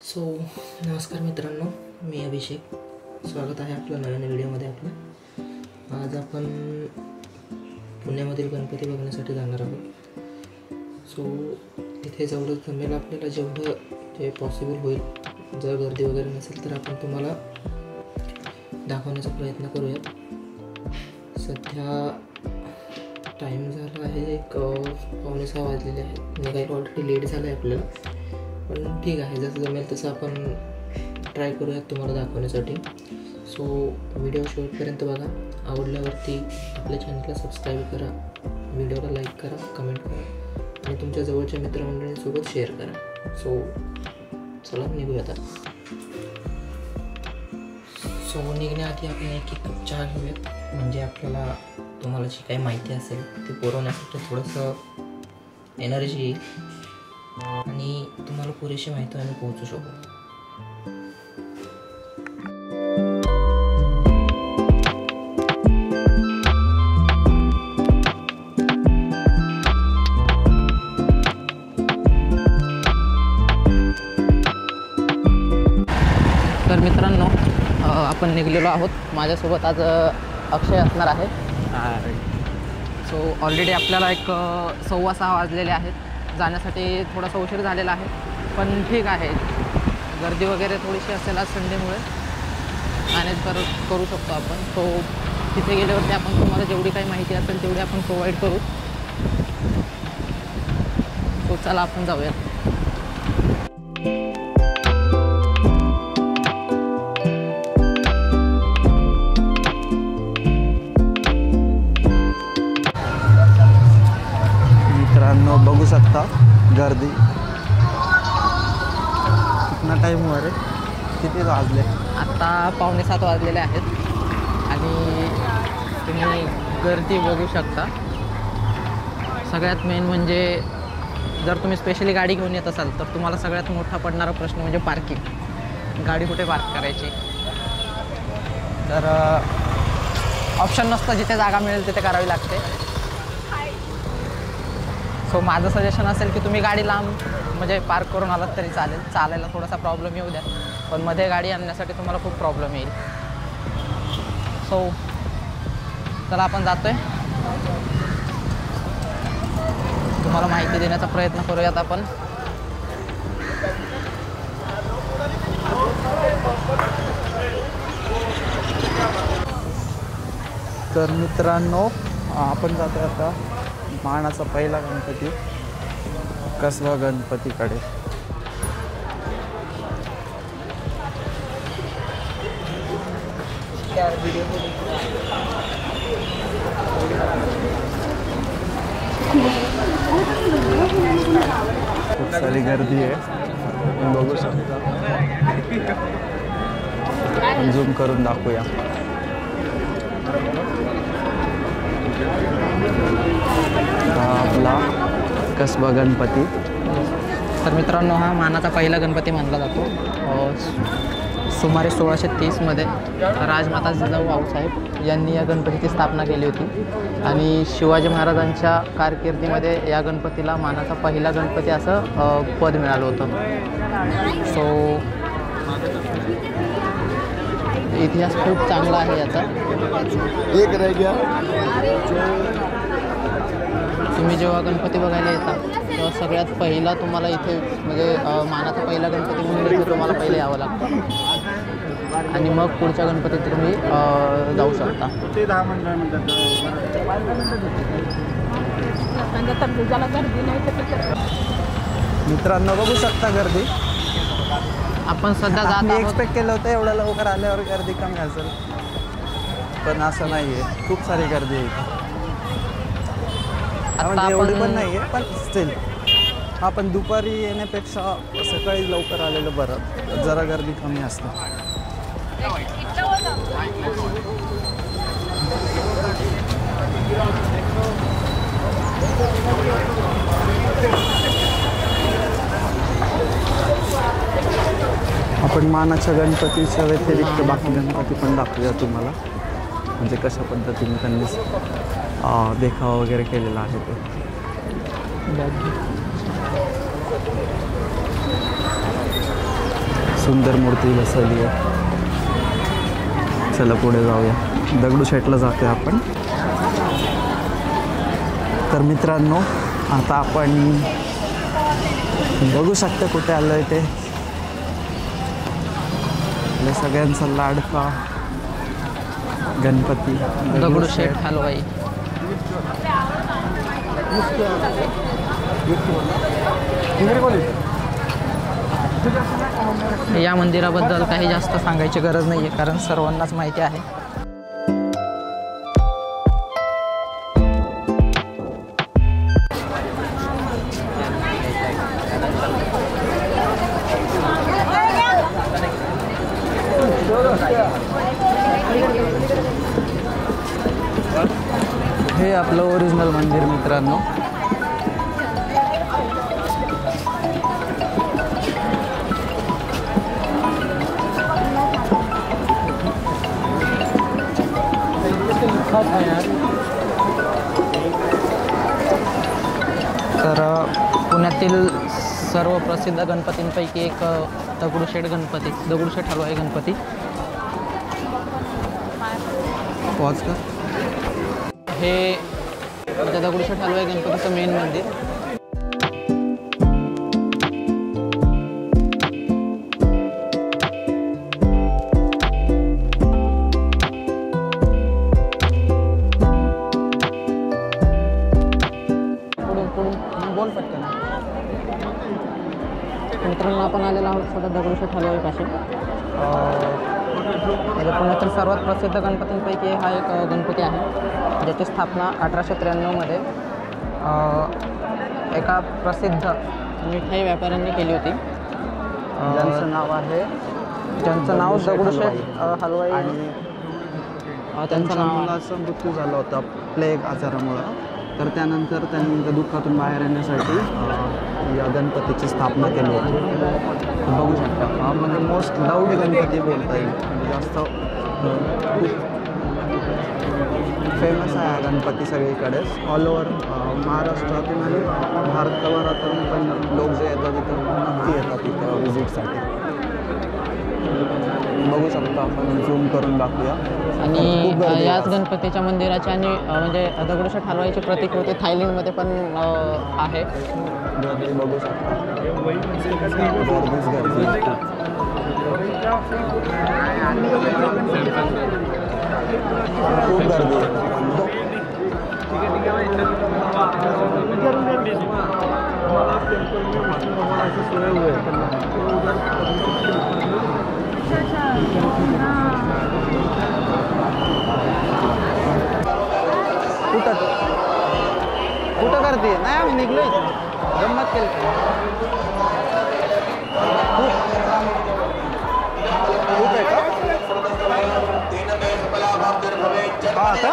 नमस्कार मित्रांनो, मी अभिषेक. स्वागत आहे आपलं नवीन व्हिडिओमध्ये. आज आपण पुण्यामधील गणपती बघण्यासाठी जाणार आहोत. तिथे जेवढं जमेल आपल्याला, जेवढं जे पॉसिबल होईल, जर गर्दी वगैरे नसेल तर आपण तुम्हाला दाखवण्याचा प्रयत्न करूयात. सध्या टाईम झाला आहे 5:45 वाजलेले आहे. निघायला ऑलरेडी लेट झालं आहे आपल्याला, पण ठीक आहे, जसं जमेल तसं आपण ट्राय करूयात तुम्हाला दाखवण्यासाठी. व्हिडिओ शेवटपर्यंत बघा. आवडल्यावरती आपल्या चॅनलला सबस्क्राईब करा, व्हिडिओला लाईक करा, कमेंट करा आणि तुमच्या जवळच्या मित्रमंडळींसोबत शेअर करा. चला निघूयात. निघण्याआधी आपण एक कप चहा घेऊयात, म्हणजे आपल्याला तुम्हाला जी काही माहिती असेल ती पुरवण्यासाठी थोडंसं एनर्जी येईल आणि तुम्हाला पुरेशी माहिती आम्ही पोहोचू शकू. तर मित्रांनो, आपण निघलेलो आहोत. माझ्यासोबत आज अक्षय असणार आहे. ऑलरेडी आपल्याला 6:15 वाजलेले आहेत. जाण्यासाठी थोडासा उशीर झालेला आहे, पण ठीक आहे. गर्दी वगैरे थोडीशी असेल आज संडेमुळे, मॅनेज करू शकतो आपण. तिथे गेल्यावरती आपण तुम्हाला जेवढी काही माहिती असेल तेवढी आपण प्रोव्हाइड करू. चला आपण जाऊयात. मित्रांनो, बघू शकता गर्दी. कितना टाईम हुआ रे? किती वाजले? आत्ता 6:45 वाजलेले आहेत आणि तुम्ही गर्दी बघू शकता. सगळ्यात मेन म्हणजे जर तुम्ही स्पेशली गाडी घेऊन येत असाल तर तुम्हाला सगळ्यात मोठा पडणारा प्रश्न म्हणजे पार्किंग. गाडी कुठे पार्क करायची? तर ऑप्शन नसतं, जिथे जागा मिळेल तिथे करावी लागते. माझं सजेशन असेल की तुम्ही गाडी लांब म्हणजे पार्क करून आलात तरी चालेल. चालायला थोडासा प्रॉब्लेम येऊ द्या, पण मध्ये गाडी आणण्यासाठी तुम्हाला खूप प्रॉब्लेम येईल. चला आपण जातोय. तुम्हाला माहिती देण्याचा प्रयत्न करूयात आपण. तर मित्रांनो, आपण जातोय आता मानाचा पहिला गणपती, कसबा गणपतीकडे. खूप सारी गर्दी आहे, बघू शकता. झूम करून दाखवूया. आपला कसबा गणपती. तर मित्रांनो, हा मानाचा पहिला गणपती मानला जातो. सुमारे 1630मध्ये राजमाता जिजाऊ आऊसाहेब यांनी या गणपतीची स्थापना केली होती आणि शिवाजी महाराजांच्या कारकिर्दीमध्ये या गणपतीला मानाचा पहिला गणपती असं पद मिळालं होतं. इतिहास खूप चांगला आहे याचा. तुम्ही जेव्हा गणपती बघायला येता तेव्हा सगळ्यात पहिला तुम्हाला इथे म्हणजे मानाचा पहिला गणपती म्हणून इथे तुम्हाला पहिले यावं लागतं आणि मग पुढच्या गणपतीत तुम्ही जाऊ शकता. मित्रांनो, बघू शकता गर्दी. आपण सध्या जात आहोत. एक्सपेक्ट केलं होतं एवढ्या लवकर आल्यावर गर्दी कमी असेल, पण असं नाही आहे. खूप सारी गर्दी आहे. म्हणजे एवढी पण नाही आहे, पण स्टील आपण दुपारी येण्यापेक्षा सकाळी लवकर आलेलं बरं. जरा गर्दी कमी असते. आपण मानाच्या गणपतीच्या व्यतिरिक्त बाकी गणपती पण दाखवूया तुम्हाला, म्हणजे कशा पद्धतीने त्यांनी देखावा वगैरे केलेला आहे ते. सुंदर मूर्ती बसवली आहे. चला पुढे जाऊया. दगडूशेठला जातो आपण. तर मित्रांनो आता आपण बघू शकता कुठे आलो आहे ते. आपल्या सगळ्यांचा लाडका गणपती दगडूशेठ हलवाई. या मंदिराबद्दल काही जास्त सांगायची गरज नाही आहे, कारण सर्वांनाच माहिती आहे. हे आपलं ओरिजिनल मंदिर मित्रांनो. तर पुण्यातील सर्व प्रसिद्ध गणपतींपैकी एक दगडूशेठ हलवाई गणपती. पॉज कर. हे म्हणजे दगडूशेठ हलवाई गणपतीचं मेन मंदिर. बोल पटकन. मित्रांनो आपण आलेलो आहोत सध्या दगडूशेठ हलवाईपाशी. म्हणजे पुण्यातील सर्वात प्रसिद्ध गणपतींपैकी हा एक गणपती आहे, ज्याची स्थापना 1893मध्ये एका प्रसिद्ध मिठाई व्यापाऱ्यांनी केली होती. ज्यांचं नाव आहे ज्यांचं नाव दगडूशेठ हलवाई. आणि त्यांचं नाव मुलाचा मृत्यू झाला होता प्लेग आजारामुळं. तर त्यानंतर त्यांनी त्या दुःखातून बाहेर येण्यासाठी या गणपतीची स्थापना केली होती. बघू शकता हा म्हणजे मोस्ट लाऊड गणपती बोलता येईल. म्हणजे जास्त खूप फेमस आहे हा गणपती सगळीकडेच. ऑल ओव्हर महाराष्ट्रातून आणि भारतभरातून पण लोक जे येतात तिथं नक्की येतात तिथं व्हिजिटसाठी. बघू शकतो आपण झूम करून दाखवूया. आणि याच गणपतीच्या मंदिराची आणि म्हणजे दगडूशेठ हलवाईची प्रतिकृती थायलंडमध्ये पण आहे. गर्दी बघू शकता. गर्दीच गर्दी. खूप गर्दी आहे. कुठं करते नाही आम्ही निघलोय गंमत केली. खूप आहे का? हा आता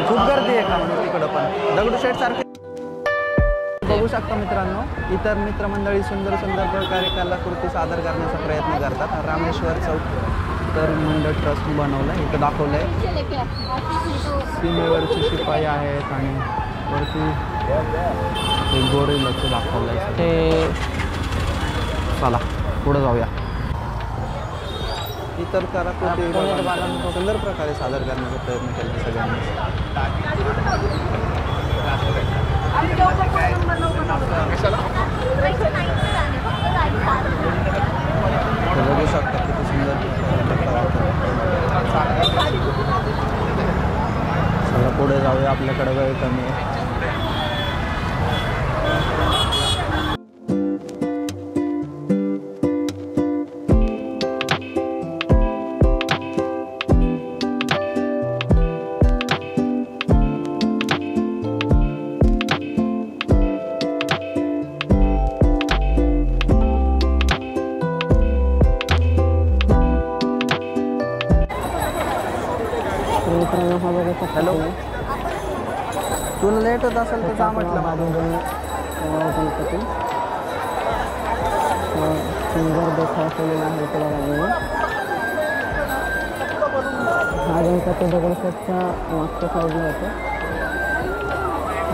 खूप गर्दी आहे का तिकडं पण दगडूशेठ सारखे. बघू शकता मित्रांनो इतर मित्रमंडळी सुंदर सुंदर प्रकारे कलाकृती सादर करण्याचा प्रयत्न करतात. रामेश्वर चौक तरुण मंडळ ट्रस्ट बनवलं आहे. इथं दाखवलं आहे सीमेवरचे शिपाई आहेत आणि वरती एक गोरिल्लाचं दाखवलं आहे. ते चला पुढे जाऊया. इतर कलाकृती सुंदर प्रकारे सादर करण्याचा प्रयत्न केला सगळ्यांनी. बघू शकता किती सुंदर. चला पुढे जाऊया. आपल्याकडे वेळ कमी आहे. हॅलो. तुला लेट होत असेल तर जा म्हटलं. गणपती सुंदर देखावा केलेला आहे कलाकारांनी. हा गणपती दगडूशेठच्या मागच्या साईडला होतो.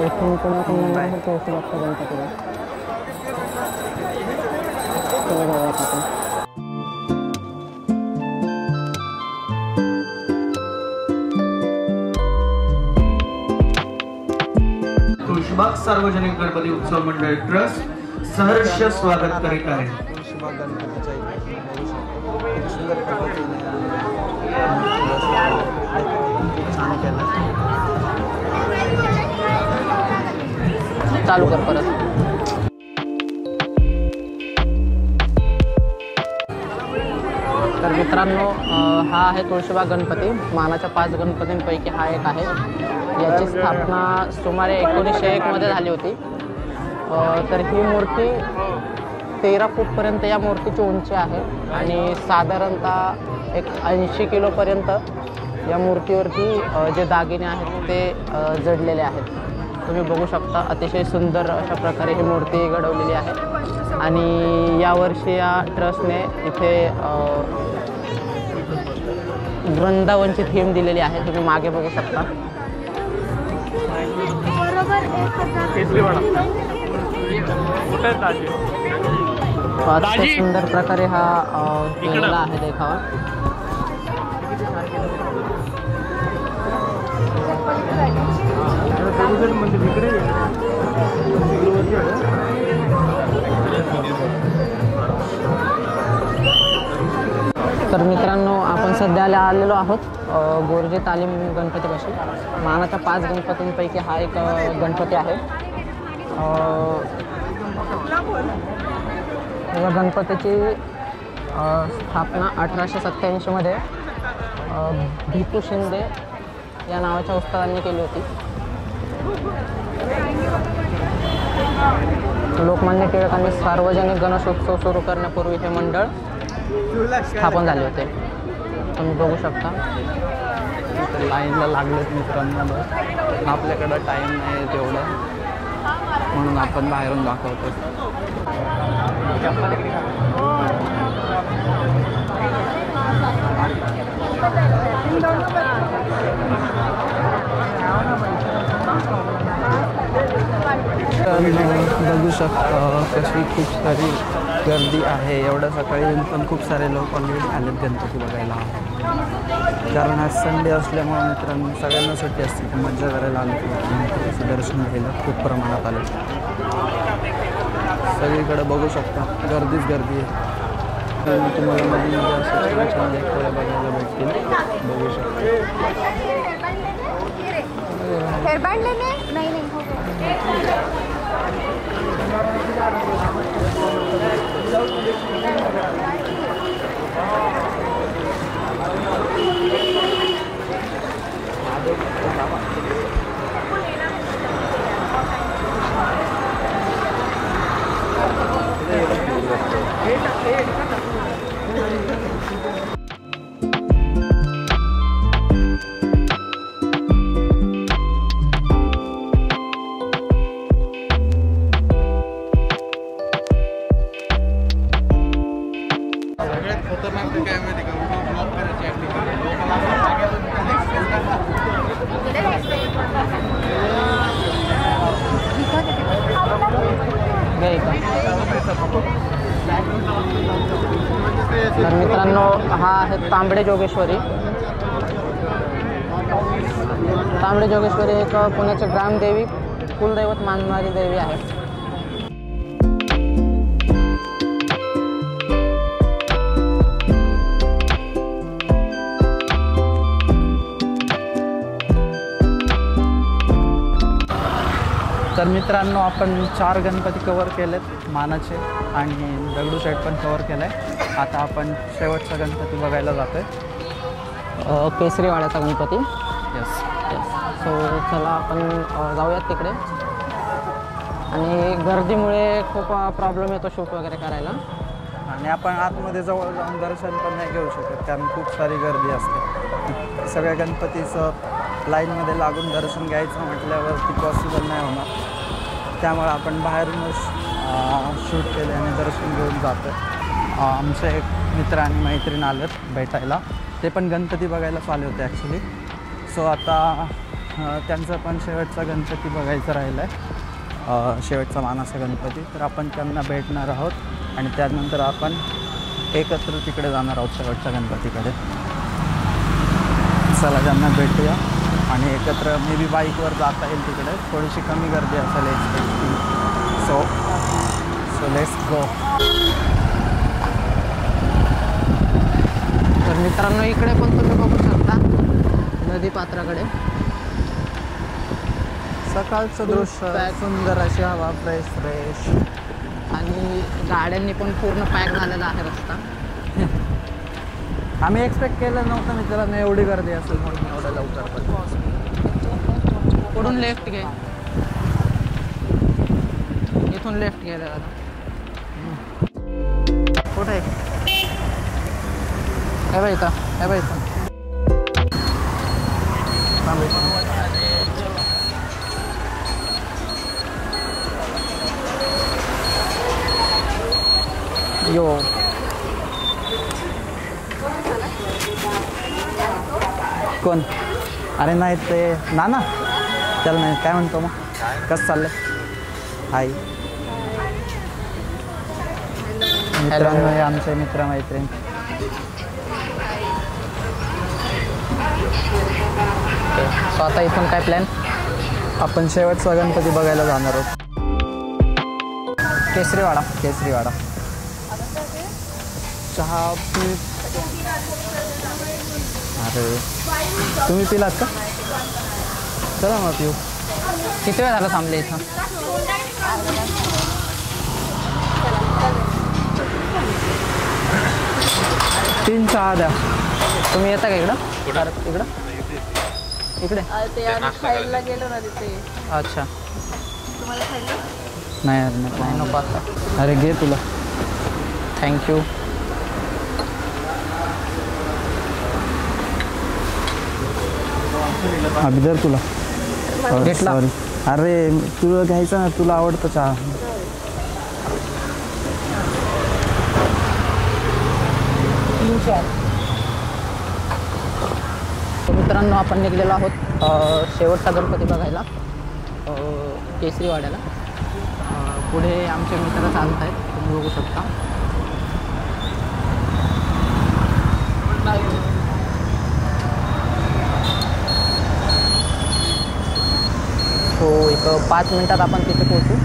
इथून पुढे आपण जाणार आहोत तुळशीबागच्या गणपतीला. चला जाऊयात आपण. तुळशीबाग सार्वजनिक गणपती उत्सव मंडळ ट्रस्ट सहर्ष स्वागत करीत आहे. तुळशीबाग गणपतीच्या इथे बघू शकतो किती सुंदर पद्धतीने खूप छान केलं. चालू कर परत. तर मित्रांनो, हा आहे तुळशीबाग गणपती. मानाच्या 5 गणपतींपैकी हा एक आहे. याची स्थापना सुमारे 1901 मध्ये झाली होती. तर ही मूर्ती 13 फूटपर्यंत या मूर्तीची उंची आहे आणि साधारणतः एक 80 किलोपर्यंत या मूर्तीवरती जे दागिने आहेत ते जडलेले आहेत. तुम्ही बघू शकता अतिशय सुंदर अशा प्रकारे ही मूर्ती घडवलेली आहे. आणि यावर्षी या ट्रस्टने इथे वृंदावनची थीम दिलेली आहे. तुम्ही मागे बघू शकता. अतिशय सुंदर प्रकारे हा केलेला आहे देखावा. तर मित्रांनो, आपण सध्या आलेलो आहोत गोरजे तालीम गणपतीपाशी. मानाच्या 5 गणपतींपैकी हा एक गणपती आहे. या गणपतीची स्थापना 1887 मध्ये भिकू शिंदे या नावाच्या उस्तादांनी केली होती. लोकमान्य टिळकांनी सार्वजनिक गणेशोत्सव सुरू करण्यापूर्वी हे मंडळ स्थापन झाले होते. तुम्ही बघू शकता. लाईनला लागलेत मित्रांनो. आपल्याकडं टाईम नाही तेवढं, म्हणून आपण बाहेरून दाखवतो. बघू शकता कशी खूप सारी गर्दी आहे. एवढ्या सकाळी पण खूप सारे लोक ऑलरेडी आलेत गणपती बघायला. कारण आज संडे असल्यामुळे मित्रांनो सगळ्यांना सुट्टी असते. मजा करायला आले गणपतीचं दर्शन घ्यायला खूप प्रमाणात आले. सगळीकडे बघू शकता गर्दीच गर्दी आहे. तुम्हाला मध्ये असं छान छान देखावे बघायला भेटतील. बघू शकता. तर मित्रांनो, हा आहे तांबडे जोगेश्वरी. तांबडे जोगेश्वरी एक पुण्याची ग्रामदेवी, कुलदैवत मानणारी देवी आहे. तर मित्रांनो, आपण 4 गणपती कवर केलेत मानाचे आणि दगडूशेठ पण कवर केलं आहे. आता आपण शेवटचा गणपती बघायला जातो आहे, केसरीवाड्याचा गणपती. यस. सो चला आपण जाऊयात तिकडे. आणि गर्दीमुळे खूप प्रॉब्लेम येतो शूट वगैरे करायला. आणि आपण आतमध्ये जवळ जाऊन दर्शन पण नाही घेऊ शकत कारण खूप सारी गर्दी असते. सगळ्या गणपतीचं लाईनमध्ये लागून दर्शन घ्यायचं म्हटल्यावरती पॉसिबल नाही होणार. त्यामुळे आपण बाहेरूनच शूट केले आणि दर्शन घेऊन जातो. आमचे एक मित्र आणि मैत्रीण आलेत भेटायला. ते पण गणपती बघायलाच आले होते ॲक्च्युली. सो आता त्यांचा पण शेवटचा गणपती बघायचा राहिला आहे, शेवटचा मानाचा गणपती. तर आपण त्यांना भेटणार आहोत आणि त्यानंतर आपण एकत्र तिकडे जाणार आहोत शेवटच्या गणपतीकडे. चला त्यांना भेटूया आणि एकत्र मे बी बाईकवर जाता येईल तिकडे. थोडीशी कमी गर्दी असेल एक्सपेक्टिंग. So let's go. तर मित्रांनो इकडे पण तुम्ही बघू शकता नदी पात्राकडे सकाळचं दृश्य, सुंदर अशी हवा, फ्रेश आणि गाड्यांनी पण पूर्ण पॅक झालेला आहे रस्ता. आम्ही एक्सपेक्ट केलं नव्हतं मित्रांनो एवढी गर्दी असेल म्हणून एवढं लवकर. पुढून लेफ्ट घे, इथून लेफ्ट घे दादा. कुठे हे बाई इथं, हे बाई इथं. यो कोण? अरे नाही ते नाना, त्याला नाही काय म्हणतो मग. कसं चाललंय? हाय मित्रांनो, हे आमचे मित्रमैत्रीण. सो आता इथून काय प्लॅन? आपण शेवटचा गणपती बघायला जाणार आहोत. केसरीवाडा. केसरीवाडा. चहा पी. अरे तुम्ही पिलात का? चला मग पिऊ. किती वेळ झाला थांबले इथं? 3 चहा द्या. तुम्ही येता का इकडं? इकडं इकडे खायला गेलो ना तिथे. अच्छा. तुम्हाला खायला नाही यार नाही नको आता. अरे घे तुला. थँक्यू. अभिदर तुला घेतला. सॉरी. अरे तुला घ्यायचं ना, तुला आवडतं चहा. मित्रांनो आपण निघलेलो आहोत शेवटचा गणपती बघायला केसरीवाड्याला. पुढे आमचे मित्र चालत आहेत, तुम्ही बघू शकता. हो, एक 5 मिनिटात आपण तिथे पोहोचू.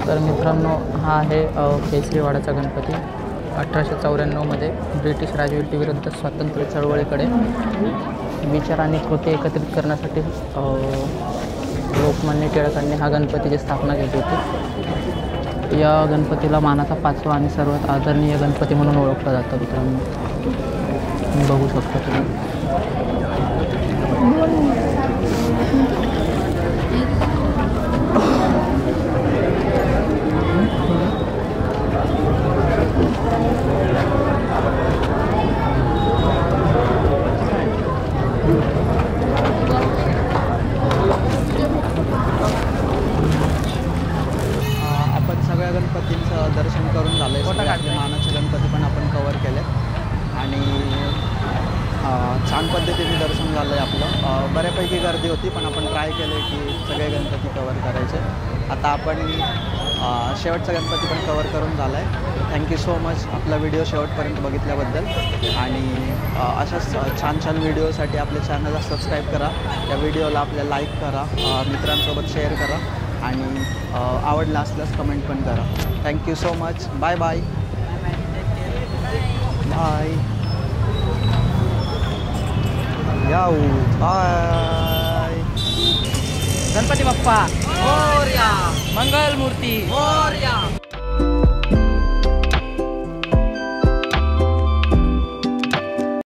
तर मित्रांनो, हा आहे केसरीवाड्याचा गणपती. 1894मध्ये ब्रिटिश राजवटीविरुद्ध स्वातंत्र्य चळवळीकडे विचार आणि कृती एकत्रित करण्यासाठी लोकमान्य टिळकांनी हा गणपतीची स्थापना केली होती. या गणपतीला मानाचा 5वा आणि सर्वात आदरणीय गणपती म्हणून ओळखला जातं. मित्रांनो बघू शकता तुम्ही. गणपतींचं दर्शन करून झालं आहे. आपले मानाचे गणपती पण आपण कवर केले आणि छान पद्धतीने दर्शन झालं आहे आपलं. बऱ्यापैकी गर्दी होती पण आपण ट्राय केले की सगळे गणपती कवर करायचे. आता आपण शेवटचा गणपती पण कवर करून झाला आहे. थँक्यू सो मच आपला व्हिडिओ शेवटपर्यंत बघितल्याबद्दल. आणि अशाच छान छान व्हिडिओसाठी आपल्या चॅनलला सबस्क्राईब करा. या व्हिडिओला आपल्या लाईक करा, मित्रांसोबत शेअर करा आणि आवडला असल्यास कमेंट पण करा. Thank you so much. Bye bye. Hi याऊ हाय. गणपती बाप्पा मोरया, मंगल मूर्ती मोरया.